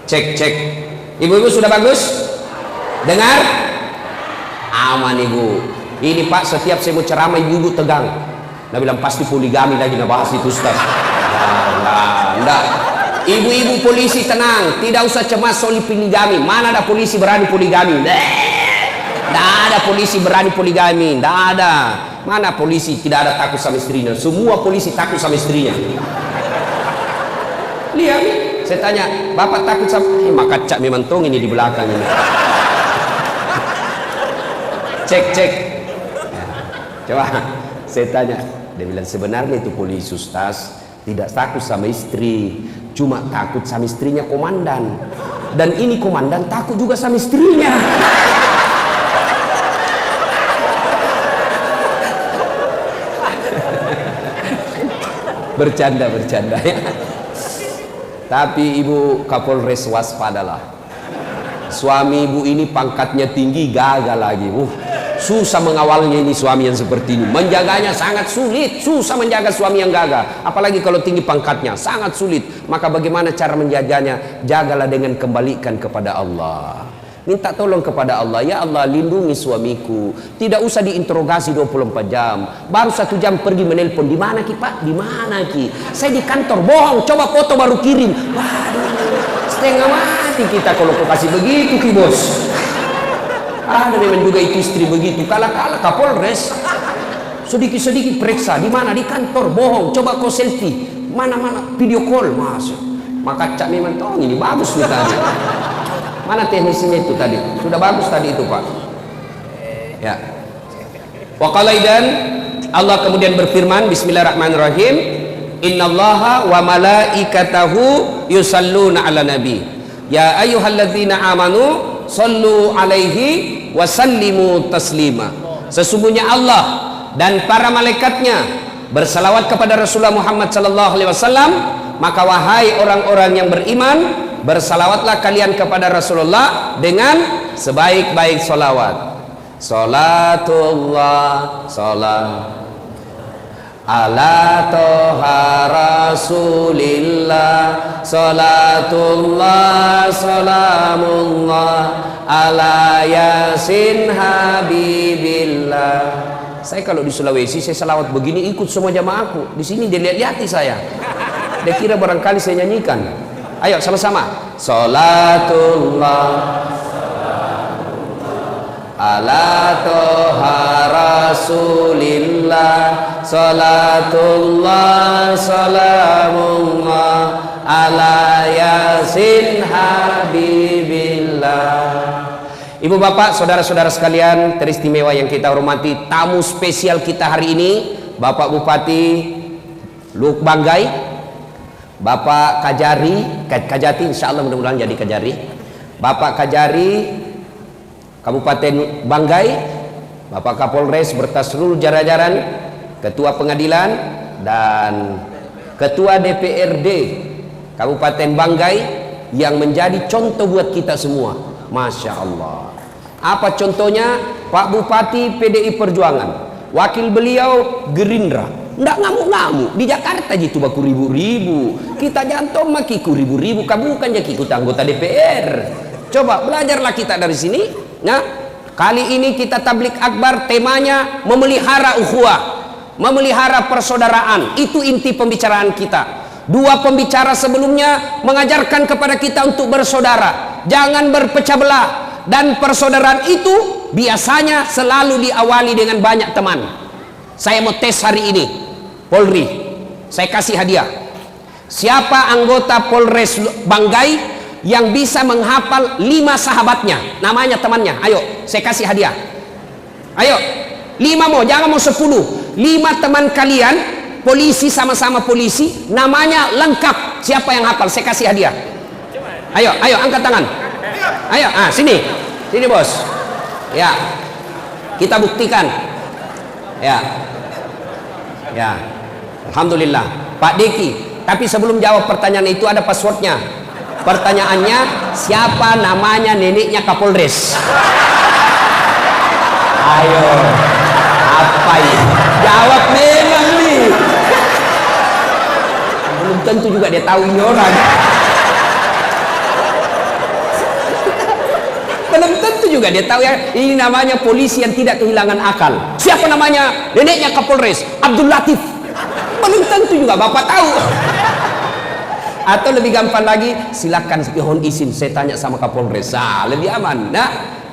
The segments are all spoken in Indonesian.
Cek, cek. Ibu-ibu sudah bagus? Dengar? Aman ibu. Ini Pak, setiap saya mau ceramah ibu-ibu tegang. Nah bilang pasti poligami lagi bahas itu Ustaz. Enggak. Ibu-ibu polisi tenang, tidak usah cemas soal poligami. Mana ada polisi berani poligami? Tidak ada polisi berani poligami, tidak ada. Mana polisi tidak ada takut sama istrinya? Semua polisi takut sama istrinya. Lihat, saya tanya, Bapak takut sama? Maka cak memang tong ini di belakang ini. Cek, cek. Coba, saya tanya. Dia bilang sebenarnya itu polisi Ustaz tidak takut sama istri, cuma takut sama istrinya komandan. Dan ini komandan takut juga sama istrinya. Bercanda, bercanda ya. Tapi Ibu Kapolres waspadalah. Suami ibu ini pangkatnya tinggi, gagal lagi. Susah mengawalnya ini suami yang seperti ini. Menjaganya sangat sulit. Susah menjaga suami yang gagah. Apalagi kalau tinggi pangkatnya, sangat sulit. Maka bagaimana cara menjaganya? Jagalah dengan kembalikan kepada Allah. Minta tolong kepada Allah. Ya Allah, lindungi suamiku. Tidak usah diinterogasi 24 jam. Baru 1 jam pergi menelpon. Di mana Ki Pak? Di mana Ki? Saya di kantor. Bohong. Coba foto baru kirim. Waduh, setengah mati kita kalau kau kasih begitu Ki Bos. Ada memang juga itu istri begitu. Kalah-kalah Kapolres. Sedikit-sedikit periksa. Di mana? Di kantor. Bohong. Coba kau selfie. Mana-mana video call. Masuk. Maka cak memang tong ini bagus nih tadi. Mana teknisinya itu tadi? Sudah bagus tadi itu Pak. Ya. Wa qala idan, Allah kemudian berfirman, Bismillahirrahmanirrahim, Innallaha wa malaikatahu yusalluna ala nabi. Ya ayyuhalladzina amanu sallu alaihi wa sallimu taslima. Sesungguhnya Allah dan para malaikatnya bersalawat kepada Rasulullah Muhammad sallallahu alaihi wasallam. Maka wahai orang-orang yang beriman, bersalawatlah kalian kepada Rasulullah dengan sebaik-baik salawat. Salatullah salam ala toha rasulillah. Salatullah salamullah ala yasin habibillah. Saya kalau di Sulawesi saya salawat begini ikut semua jamaahku. Di sini dia lihat-lihati saya. Dia kira barangkali saya nyanyikan. Ayo sama-sama. Salatullah ala toha rasulillah. Salatullah salamullah ala yasin habibillah. Ibu bapak saudara-saudara sekalian teristimewa yang kita hormati, tamu spesial kita hari ini Bapak Bupati Luk Banggai, Bapak Kajati, insya Allah mudah-mudahan jadi Kajari. Bapak Kajari Kabupaten Banggai, Bapak Kapolres berta seluruh jajaran, Ketua Pengadilan dan Ketua DPRD Kabupaten Banggai yang menjadi contoh buat kita semua. Masya Allah. Apa contohnya? Pak Bupati PDI Perjuangan, wakil beliau Gerindra. Nggak ngamuk-ngamuk di Jakarta gitu baku ribu-ribu. Kita jantung makiku ribu-ribu. Kamu bukan jadi ikut anggota DPR. Coba belajarlah kita dari sini. Nah, kali ini kita tablik akbar, temanya memelihara ukhuwah, memelihara persaudaraan. Itu inti pembicaraan kita. Dua pembicara sebelumnya mengajarkan kepada kita untuk bersaudara, jangan berpecah belah. Dan persaudaraan itu biasanya selalu diawali dengan banyak teman. Saya mau tes hari ini Polri, saya kasih hadiah. Siapa anggota Polres Banggai yang bisa menghafal 5 sahabatnya, namanya temannya? Ayo, saya kasih hadiah. Ayo, 5 mau, jangan mau 10. 5 teman kalian, polisi, sama-sama polisi, namanya lengkap. Siapa yang hafal? Saya kasih hadiah. Ayo, ayo, angkat tangan. Ayo, sini, sini bos. Ya, kita buktikan. Ya, ya, alhamdulillah. Pak Deki. Tapi sebelum jawab pertanyaan itu ada passwordnya. Pertanyaannya, siapa namanya neneknya Kapolres? Ayo, apa ini? Jawab memang nih. Belum tentu juga dia tahu ini orang. juga dia tahu ya, ini namanya polisi yang tidak kehilangan akal. Siapa namanya? Neneknya Kapolres, Abdul Latif. Belum tentu juga Bapak tahu. Atau lebih gampang lagi, silakan mohon izin saya tanya sama Kapolres. Lebih aman.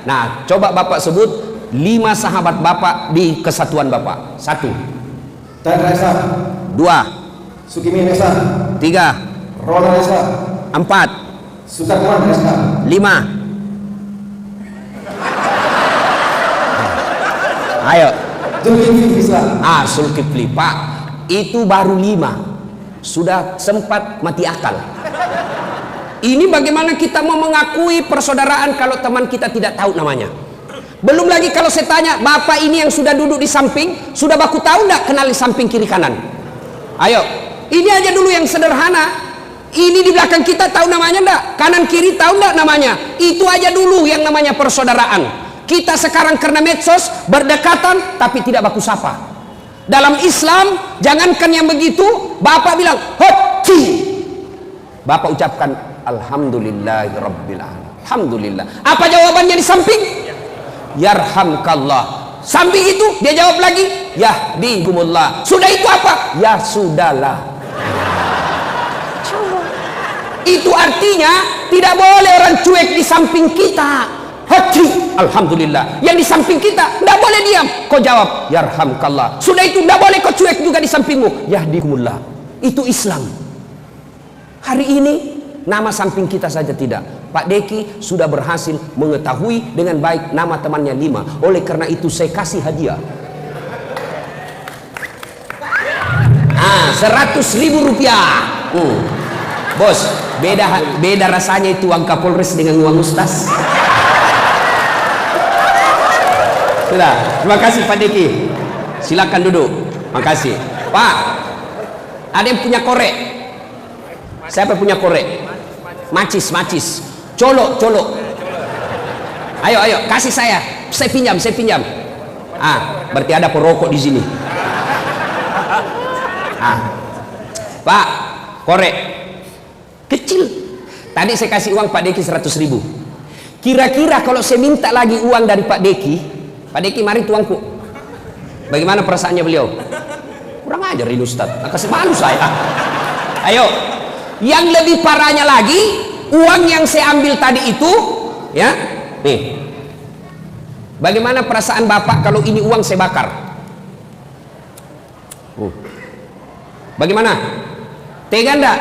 Nah, coba Bapak sebut 5 sahabat Bapak di kesatuan Bapak. 1. Chandra Esa. 2. Sukimi Esa. 3. Roland Esa. 4. Sukarman Esa. 5. Ayo. Zulkifli Esa. Zulkifli. Pak, itu baru 5. Sudah sempat mati akal. Ini bagaimana kita mau mengakui persaudaraan kalau teman kita tidak tahu namanya? Belum lagi kalau saya tanya, Bapak ini yang sudah duduk di samping, sudah baku tahu enggak kenal di samping kiri kanan? Ayo, ini aja dulu yang sederhana. Ini di belakang kita tahu namanya enggak? Kanan kiri tahu enggak namanya? Itu aja dulu yang namanya persaudaraan. Kita sekarang karena medsos berdekatan tapi tidak baku sapa. Dalam Islam, jangankan yang begitu, Bapak bilang, "Hoti." Bapak ucapkan, "Alhamdulillahirabbil alamin." Alhamdulillah. Apa jawabannya di samping? Yarhamkallah. Samping itu dia jawab lagi, Yahdihumullah. Sudah itu apa? Ya sudahlah. Itu artinya tidak boleh orang cuek di samping kita. Hati, alhamdulillah. Yang di samping kita tidak boleh diam. Kau jawab, yarhamkallah. Sudah itu tidak boleh kau cuek juga di sampingmu. Yahdihumullah. Itu Islam. Hari ini nama samping kita saja tidak. Pak Deki sudah berhasil mengetahui dengan baik nama temannya 5. Oleh karena itu saya kasih hadiah. 100.000 rupiah. Bos, beda rasanya itu uang Kapolres dengan uang Ustaz. Sudah, terima kasih Pak Deki. Silakan duduk. Makasih. Pak, ada yang punya korek? Siapa punya korek? Macis. Colok. Ayo, kasih saya. Saya pinjam. Berarti ada perokok di sini. Pak, korek kecil. Tadi saya kasih uang Pak Deki 100.000. Kira-kira kalau saya minta lagi uang dari Pak Deki, mari tuangku. Bagaimana perasaannya beliau? Kurang ajar ini Ustaz. Kasih malu saya. Ayo. Yang lebih parahnya lagi, uang yang saya ambil tadi itu, ya, nih. Bagaimana perasaan Bapak kalau ini uang saya bakar? Bagaimana? Tega enggak?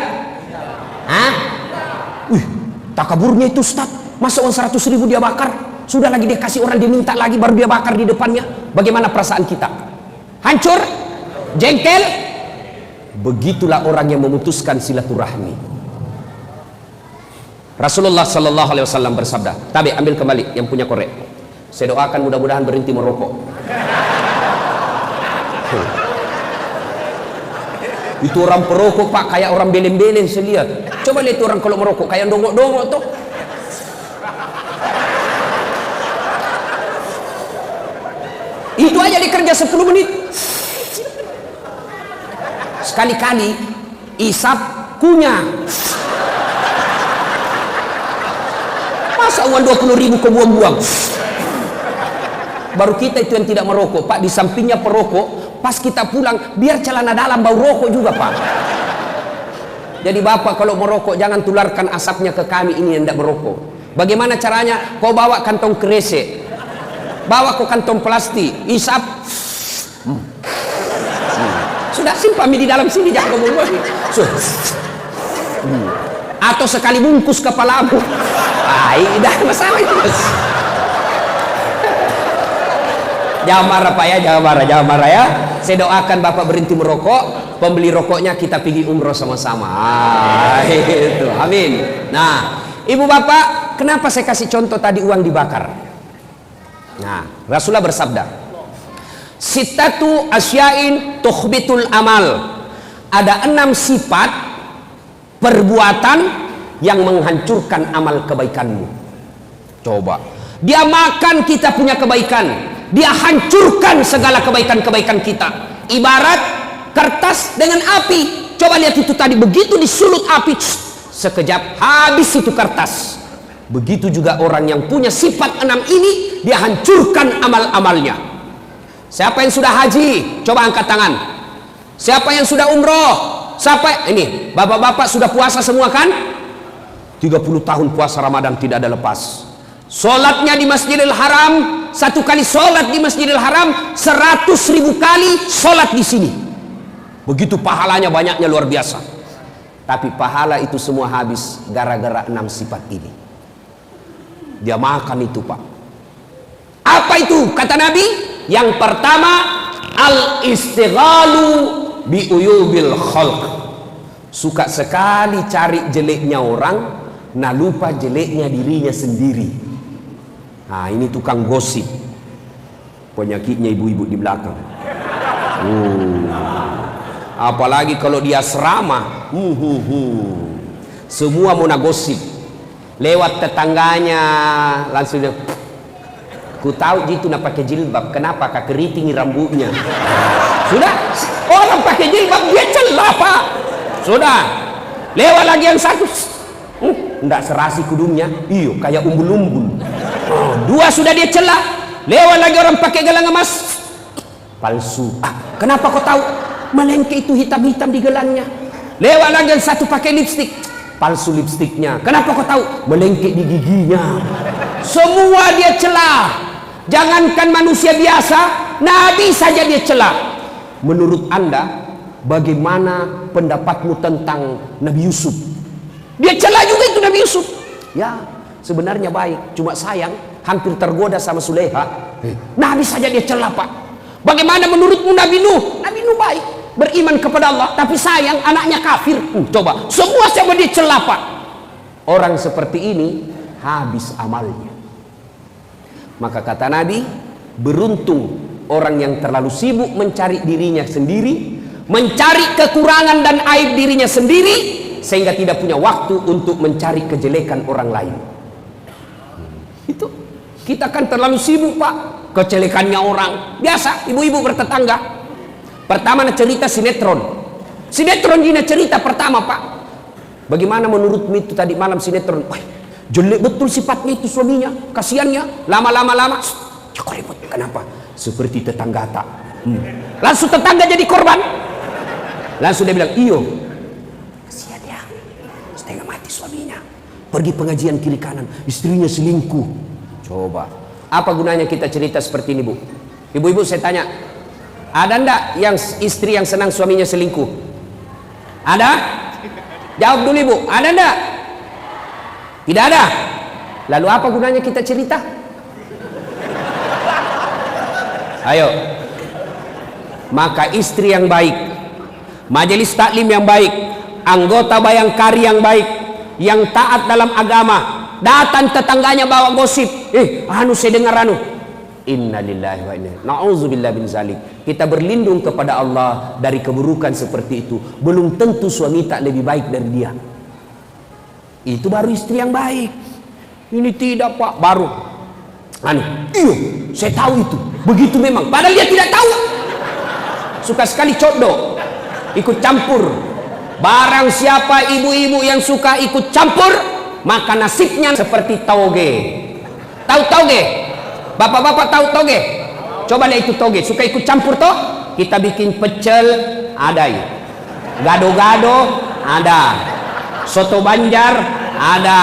Takaburnya itu Ustaz. Masa uang 100.000 dia bakar? Sudah lagi dia kasih orang, dia minta lagi, baru dia bakar di depannya. Bagaimana perasaan kita? Hancur? Jengkel? Begitulah orang yang memutuskan silaturahmi. Rasulullah Sallallahu Alaihi Wasallam bersabda, Tabi, ambil kembali yang punya korek. Saya doakan mudah-mudahan berhenti merokok. Itu orang perokok Pak, kayak orang belen-belen saya lihat. Coba lihat orang kalau merokok kayak dongok-dongok tuh. Itu aja dikerja 10 menit. Sekali-kali isap kunyah. Masa uang 20.000 kau buang-buang? Baru kita itu yang tidak merokok Pak, di sampingnya perokok. Pas kita pulang, biar celana dalam bau rokok juga Pak. Jadi Bapak kalau merokok jangan tularkan asapnya ke kami ini yang tidak merokok. Bagaimana caranya? Kau bawa kantong kresek, bawa ke kantong plastik, isap. Sudah simpami di dalam sini, jangan ngomong. Atau sekali bungkus kepalamu. Tidak masalah itu. Jangan marah Pak ya, jangan marah ya. Saya doakan Bapak berhenti merokok, pembeli rokoknya kita pergi umroh sama-sama. Itu, amin. Nah, Ibu Bapak, kenapa saya kasih contoh tadi uang dibakar? Nah, Rasulullah bersabda, Sittatu asyain tukhbitul amal. Ada 6 sifat perbuatan yang menghancurkan amal kebaikanmu. Coba, dia makan kita punya kebaikan, dia hancurkan segala kebaikan-kebaikan kita. Ibarat kertas dengan api. Coba lihat itu tadi, begitu disulut api, sekejap habis itu kertas. Begitu juga orang yang punya sifat 6 ini, dia hancurkan amal-amalnya. Siapa yang sudah haji? Coba angkat tangan. Siapa yang sudah umroh? Siapa? Ini, bapak-bapak sudah puasa semua kan? 30 tahun puasa Ramadan tidak ada lepas. Sholatnya di Masjidil Haram, satu kali sholat di Masjidil Haram 100.000 kali sholat di sini. Begitu pahalanya, banyaknya luar biasa. Tapi pahala itu semua habis gara-gara 6 sifat ini. Dia makan itu, Pak. Apa itu? Kata Nabi, yang pertama, al-istighalu bi uyubil khalq. Suka sekali cari jeleknya orang, nah lupa jeleknya dirinya sendiri. Nah, ini tukang gosip. Penyakitnya ibu-ibu di belakang. Apalagi kalau dia asrama, semua mau gosip. Lewat tetangganya langsung dia, ku tahu jitu nak pakai jilbab, kenapa kak keriting rambutnya? Sudah, orang pakai jilbab dia celah, Pak. Sudah, lewat lagi yang satu, ndak serasi kudungnya, iyo kayak umbul-umbul. Dua sudah dia celah, lewat lagi orang pakai gelang emas, palsu. Kenapa kau tahu? Melengke itu hitam-hitam di gelangnya. Lewat lagi yang satu pakai lipstik, palsu lipstiknya. Kenapa kau tahu? Melengke di giginya. Semua dia celah. Jangankan manusia biasa, Nabi saja dia celah. Menurut Anda, bagaimana pendapatmu tentang Nabi Yusuf? Dia celah juga itu Nabi Yusuf. Ya, sebenarnya baik, cuma sayang hampir tergoda sama Suleha. Nabi saja dia celah, Pak. Bagaimana menurutmu Nabi Nuh? Nabi Nuh baik, beriman kepada Allah, tapi sayang anaknya kafir. Coba, semua siapa dia celah, Pak. Orang seperti ini habis amalnya. Maka kata Nabi, beruntung orang yang terlalu sibuk mencari dirinya sendiri, mencari kekurangan dan aib dirinya sendiri, sehingga tidak punya waktu untuk mencari kejelekan orang lain. Itu kita kan terlalu sibuk, Pak, kejelekannya orang. Biasa ibu-ibu bertetangga. Pertama cerita sinetron. Sinetron ini cerita pertama, Pak. Bagaimana menurutmu itu tadi malam sinetron? Wah, jelek betul sifatnya itu suaminya, kasihannya. Lama-lama kok ribut. Kenapa? Seperti tetangga tak. Langsung tetangga jadi korban. Langsung dia bilang, iyo, kasihan ya, setengah mati suaminya. Pergi pengajian kiri kanan, istrinya selingkuh. Coba, apa gunanya kita cerita seperti ini, Bu? Ibu-ibu saya tanya, ada ndak yang istri yang senang suaminya selingkuh? Ada? Jawab dulu, Ibu. Ada ndak? Tidak ada. Lalu apa gunanya kita cerita? Ayo. Maka istri yang baik, majelis taklim yang baik, anggota bayangkari yang baik, yang taat dalam agama, datang tetangganya bawa gosip, saya dengar innalillahi wa inna na'udzubillah bin zalik. Kita berlindung kepada Allah dari keburukan seperti itu. Belum tentu suami tak lebih baik dari dia. Itu baru istri yang baik. Ini tidak, Pak, baru iyo, saya tahu itu. Begitu memang, padahal dia tidak tahu. Suka sekali codo, ikut campur. Barang siapa ibu-ibu yang suka ikut campur, maka nasibnya seperti toge. Tahu toge? Bapak-bapak tahu toge? Coba lihat itu toge. Suka ikut campur toh? Kita bikin pecel, ada ya. Gado-gado, ada. Soto Banjar, ada.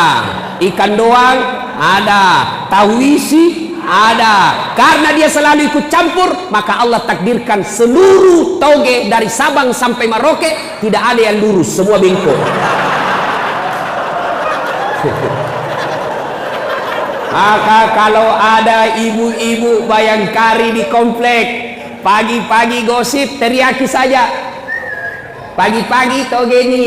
Ikan doang, ada. Tahu isi, ada. Karena dia selalu ikut campur, maka Allah takdirkan seluruh toge dari Sabang sampai Merauke tidak ada yang lurus, semua bengkok. Maka kalau ada ibu-ibu bayangkari di komplek, pagi-pagi gosip, teriaki saja, pagi-pagi toge ini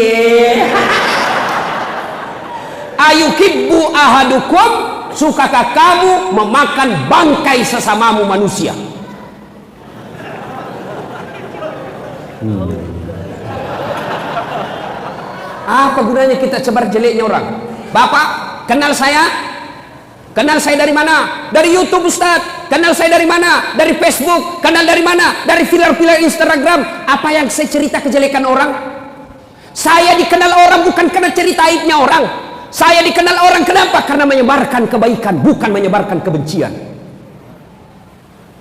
ayukibbu ahadukum, sukakah kamu memakan bangkai sesamamu manusia? Apa gunanya kita sebar jeleknya orang? Bapak kenal saya? Kenal saya dari mana? Dari YouTube, Ustaz. Kenal saya dari mana? Dari Facebook. Kenal dari mana? Dari filer-filer Instagram. Apa yang saya cerita kejelekan orang? Saya dikenal orang bukan karena cerita aibnya orang. Saya dikenal orang kenapa? Karena menyebarkan kebaikan, bukan menyebarkan kebencian.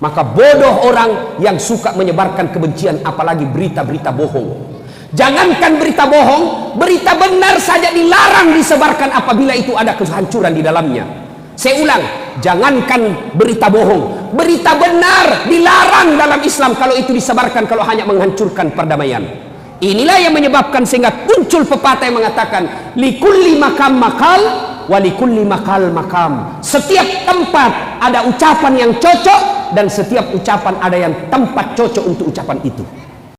Maka bodoh orang yang suka menyebarkan kebencian, apalagi berita-berita bohong. Jangankan berita bohong, berita benar saja dilarang disebarkan apabila itu ada kehancuran di dalamnya. Saya ulang, jangankan berita bohong, berita benar dilarang dalam Islam kalau itu disebarkan, kalau hanya menghancurkan perdamaian. Inilah yang menyebabkan sehingga muncul pepatah yang mengatakan likulli makam makal wa likulli makal makam. Setiap tempat ada ucapan yang cocok dan setiap ucapan ada yang tempat cocok untuk ucapan itu.